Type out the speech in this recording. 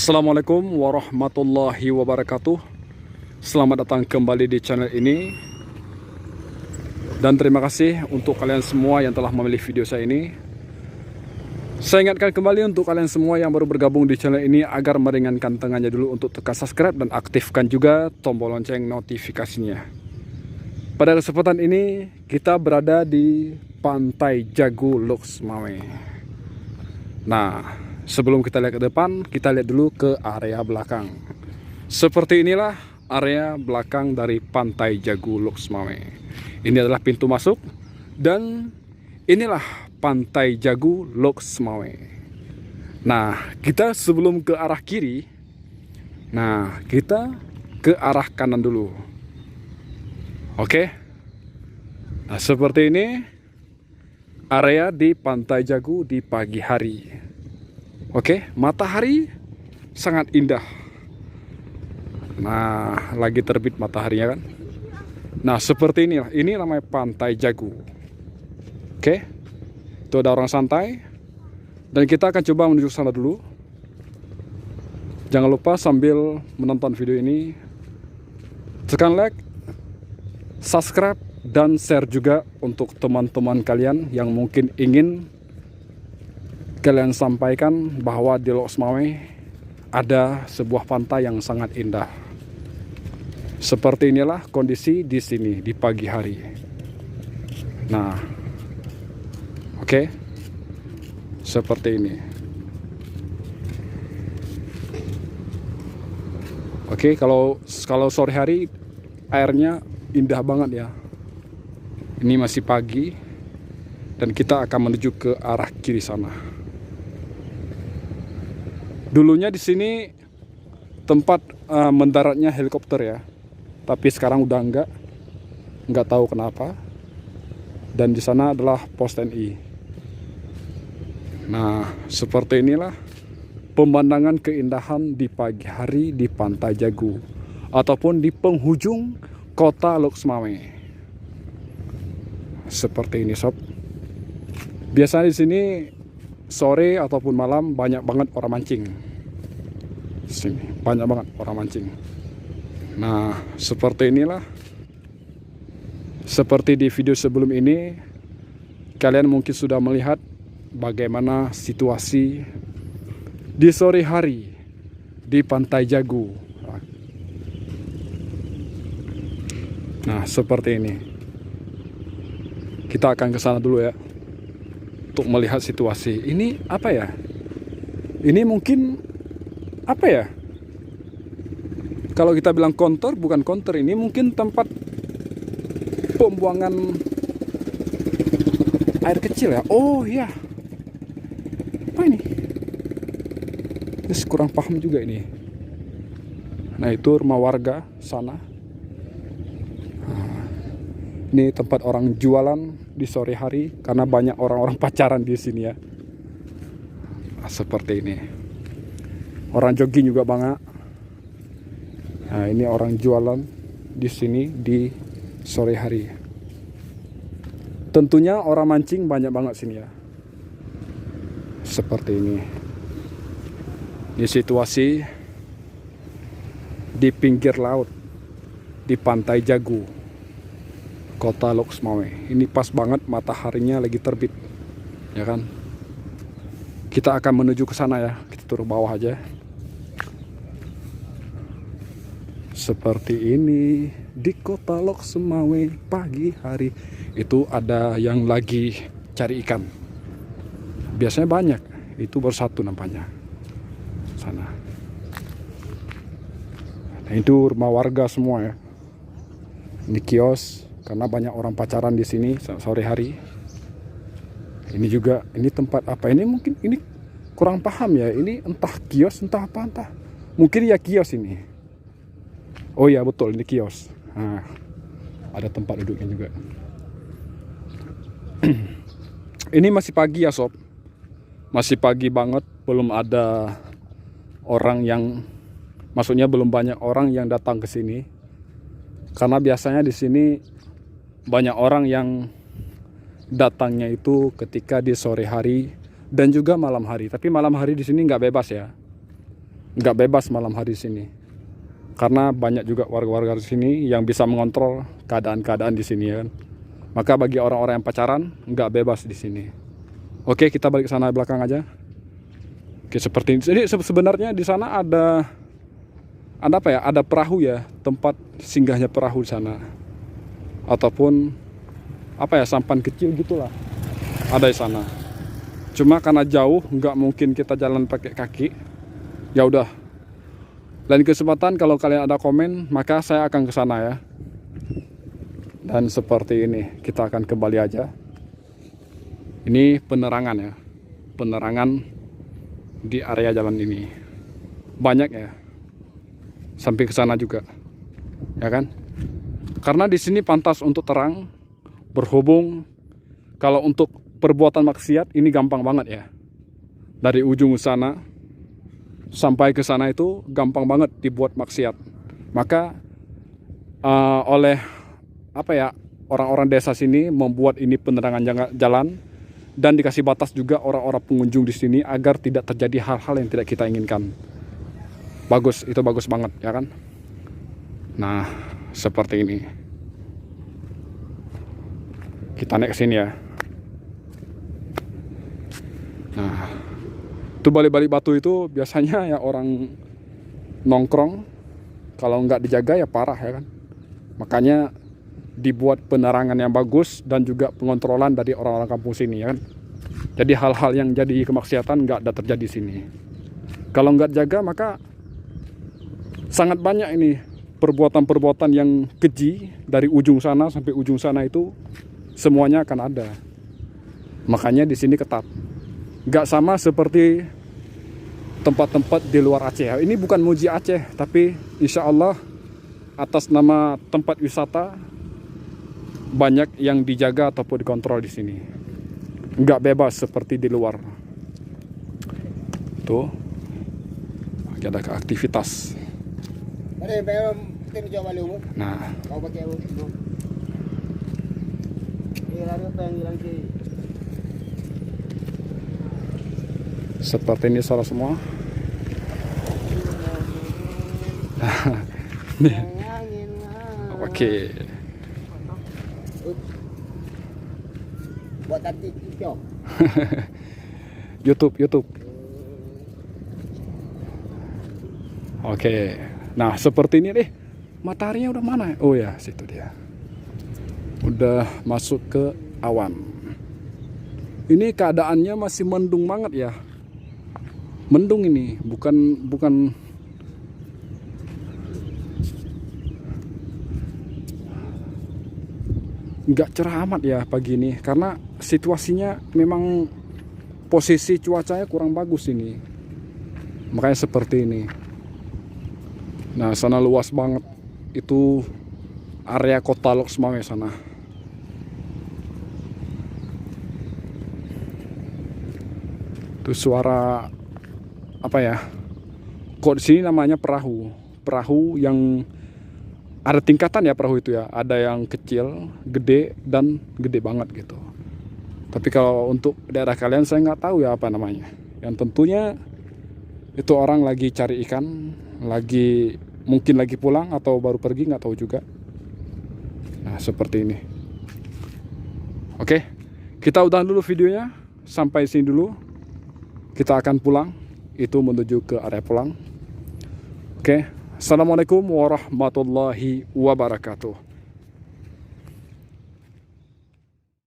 Assalamualaikum warahmatullahi wabarakatuh. Selamat datang kembali di channel ini. Dan terima kasih untuk kalian semua yang telah memilih video saya ini. Saya ingatkan kembali untuk kalian semua yang baru bergabung di channel ini agar meringankan tangannya dulu untuk tekan subscribe dan aktifkan juga tombol lonceng notifikasinya. Pada kesempatan ini kita berada di Pantai Jagu Loks Mawé. Nah, sebelum kita lihat ke depan, kita lihat dulu ke area belakang. Seperti inilah area belakang dari Pantai Jagu Loks Mawé. Ini adalah pintu masuk dan inilah Pantai Jagu Loks Mawé. Nah, kita sebelum ke arah kiri, nah kita ke arah kanan dulu. Oke. Nah, seperti ini area di Pantai Jagu di pagi hari. Oke, matahari sangat indah. Nah, lagi terbit mataharinya kan. Nah, seperti ini namanya Pantai Jagu. Oke, itu ada orang santai. Dan kita akan coba menuju ke sana dulu. Jangan lupa sambil menonton video ini, tekan like, subscribe, dan share juga untuk teman-teman kalian yang mungkin ingin kalian sampaikan bahwa di Loks Mawé ada sebuah pantai yang sangat indah. Seperti inilah kondisi di sini di pagi hari. Nah, oke, seperti ini. Oke, kalau sore hari airnya indah banget ya. Ini masih pagi dan kita akan menuju ke arah kiri sana. Dulunya di sini tempat mendaratnya helikopter ya, tapi sekarang udah nggak tahu kenapa. Dan di sana adalah pos TNI. Nah, seperti inilah pemandangan keindahan di pagi hari di Pantai Jagu ataupun di penghujung kota Loks Mawé. Seperti ini sob. Biasanya di sini sore ataupun malam banyak banget orang mancing. Sini banyak banget orang mancing. Nah, seperti inilah. Seperti di video sebelum ini, kalian mungkin sudah melihat bagaimana situasi di sore hari di Pantai Jagu. Nah, seperti ini. Kita akan ke sana dulu ya untuk melihat situasi. Ini apa ya? Ini mungkin apa ya? Kalau kita bilang konter, bukan konter, ini mungkin tempat pembuangan air kecil ya. Oh iya. Apa ini? Terus kurang paham juga ini. Nah, itu rumah warga sana. Ini tempat orang jualan di sore hari karena banyak orang-orang pacaran di sini ya. Nah, seperti ini. Orang jogging juga banyak. Nah, ini orang jualan di sini di sore hari. Tentunya orang mancing banyak banget sini ya. Seperti ini. Ini situasi di pinggir laut di Pantai Jagu, kota Loks Mawé. Ini pas banget mataharinya lagi terbit, ya kan? Kita akan menuju ke sana ya. Kita turun bawah aja. Seperti ini di kota Loks Mawé pagi hari. Itu ada yang lagi cari ikan. Biasanya banyak. Itu baru satu nampaknya. Sana. Nah, itu rumah warga semua ya. Ini kios. Karena banyak orang pacaran di sini sore hari. Ini juga, ini tempat apa? Ini mungkin ini kurang paham ya. Ini entah kios, entah apa, entah. Mungkin ya kios ini. Oh ya betul, ini kios. Nah, ada tempat duduknya juga. Ini masih pagi ya sob. Masih pagi banget, belum ada orang yang, maksudnya belum banyak orang yang datang ke sini. Karena biasanya di sini banyak orang yang datangnya itu ketika di sore hari dan juga malam hari. Tapi malam hari di sini nggak bebas ya. nggak bebas malam hari di sini. Karena banyak juga warga-warga di sini yang bisa mengontrol keadaan-keadaan di sini ya kan. Maka bagi orang-orang yang pacaran nggak bebas di sini. Oke, kita balik ke sana belakang aja. Oke, seperti ini. Jadi sebenarnya di sana ada apa ya? Ada perahu ya, tempat singgahnya perahu di sana. Ataupun apa ya, sampan kecil gitulah. Ada di sana. Cuma karena jauh, nggak mungkin kita jalan pakai kaki. Ya udah. Lain kesempatan kalau kalian ada komen, maka saya akan ke sana ya. Dan seperti ini, kita akan kembali aja. Ini penerangan ya. Penerangan di area jalan ini. Banyak ya. Sampai ke sana juga. Ya kan? Karena di sini pantas untuk terang. Berhubung kalau untuk perbuatan maksiat ini gampang banget ya. Dari ujung sana sampai ke sana itu gampang banget dibuat maksiat. Maka oleh apa ya, orang-orang desa sini membuat ini penerangan jalan dan dikasih batas juga orang-orang pengunjung di sini agar tidak terjadi hal-hal yang tidak kita inginkan. Bagus, itu bagus banget ya kan. Nah, seperti ini. Kita naik ke sini ya. Nah, itu balik-balik batu itu biasanya ya orang nongkrong, kalau nggak dijaga ya parah ya kan. Makanya dibuat penerangan yang bagus dan juga pengontrolan dari orang-orang kampung sini ya kan. Jadi hal-hal yang jadi kemaksiatan nggak ada terjadi sini. Kalau nggak jaga maka sangat banyak ini perbuatan-perbuatan yang keji dari ujung sana sampai ujung sana itu semuanya akan ada. Makanya di sini ketat. Nggak sama seperti tempat-tempat di luar Aceh. Ini bukan muji Aceh, tapi insya Allah atas nama tempat wisata banyak yang dijaga ataupun dikontrol di sini. Nggak bebas seperti di luar. Tuh, ada aktivitas. Nah, seperti ini saudara semua. Oke. Buat nanti video. YouTube. Oke. Nah, seperti ini deh. Mataharinya udah mana? Oh ya, situ dia. Udah masuk ke awan. Ini keadaannya masih mendung banget ya. Mendung ini, bukan nggak cerah amat ya pagi ini, karena situasinya memang posisi cuacanya kurang bagus ini, makanya seperti ini. Nah, sana luas banget, itu area kota Lok Semawe sana. Itu suara apa ya? Kok di sini namanya perahu yang ada tingkatan ya perahu itu ya. Ada yang kecil, gede, dan gede banget gitu. Tapi kalau untuk daerah kalian saya nggak tahu ya apa namanya. Yang tentunya itu orang lagi cari ikan, mungkin lagi pulang atau baru pergi, nggak tahu juga. Nah, seperti ini. Oke, kita udahan dulu videonya. Sampai sini dulu. Kita akan pulang. Itu menuju ke area pulang. Oke. Assalamualaikum warahmatullahi wabarakatuh.